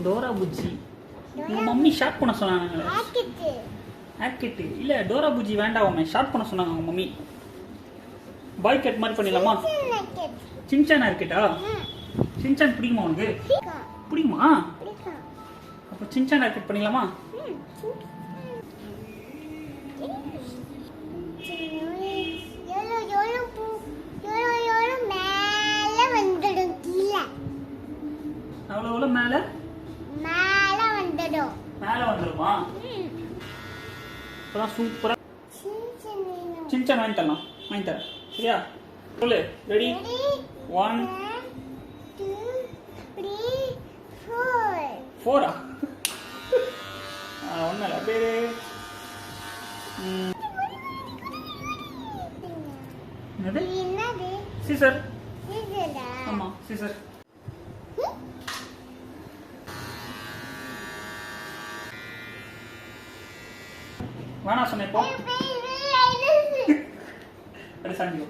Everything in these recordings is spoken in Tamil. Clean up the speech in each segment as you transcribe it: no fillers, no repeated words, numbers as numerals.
டோரா புஜ்ஜி. உங்க மம்மி ஷார்ட் பண்ண சொன்னாங்களே. ஆக்கிட்டு இல்ல டோரா புஜ்ஜி வேண்டாமே, ஷார்ட் பண்ண சொன்னாங்க உங்க மம்மி. பாய் கட் மாதிரி பண்ணிடலாமா? சின்சான் ஆர்கிட்டா? சின்சான் பிடிக்குமா உனக்கு? பிடிக்குமா? அப்போ சின்சான் ஆர்கிட் பண்ணிடலாமா? அவ்வளோ மேல மேல வந்துடுமா? இப்பதான் சூப்பரா சின்சான் வாங்கி தரலாம். வாங்கி தரேன் சரியா? சொல்லு. ரெடி? 1 2 3 4. ஒன்னும் பேரு என்னது? சீசர். ஆமா சீசர். வேணா சொன்னேன் இப்போ. அப்படி சாஞ்சிக்கோ.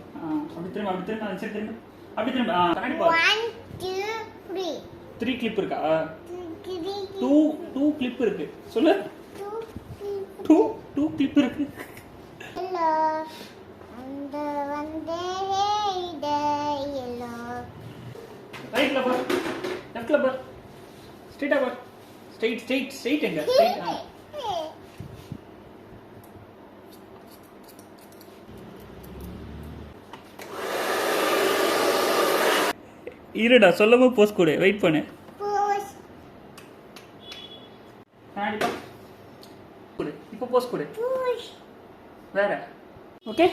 அப்படி திரும்ப அப்படி திரும்ப சரி திரும்ப அப்படி திரும்ப கண்ணாடி பாரு. 1 2 3 3 கிளிப் இருக்கா? 2 கிளிப் இருக்கு. சொல்லு. 2 கிளிப் இருக்கு. ஹலோ அந்த வந்தே இத எல்லோ. ரைட்ல பாரு, லெஃப்ட்ல பாரு, ஸ்ட்ரைட்டா பாரு. ஸ்ட்ரைட் எங்க? ஸ்ட்ரைட். இருடா சொல்லமா போஸ் கொடு. வெயிட் பண்ணு. இப்போ போஸ் கொடு. வேற ஓகே.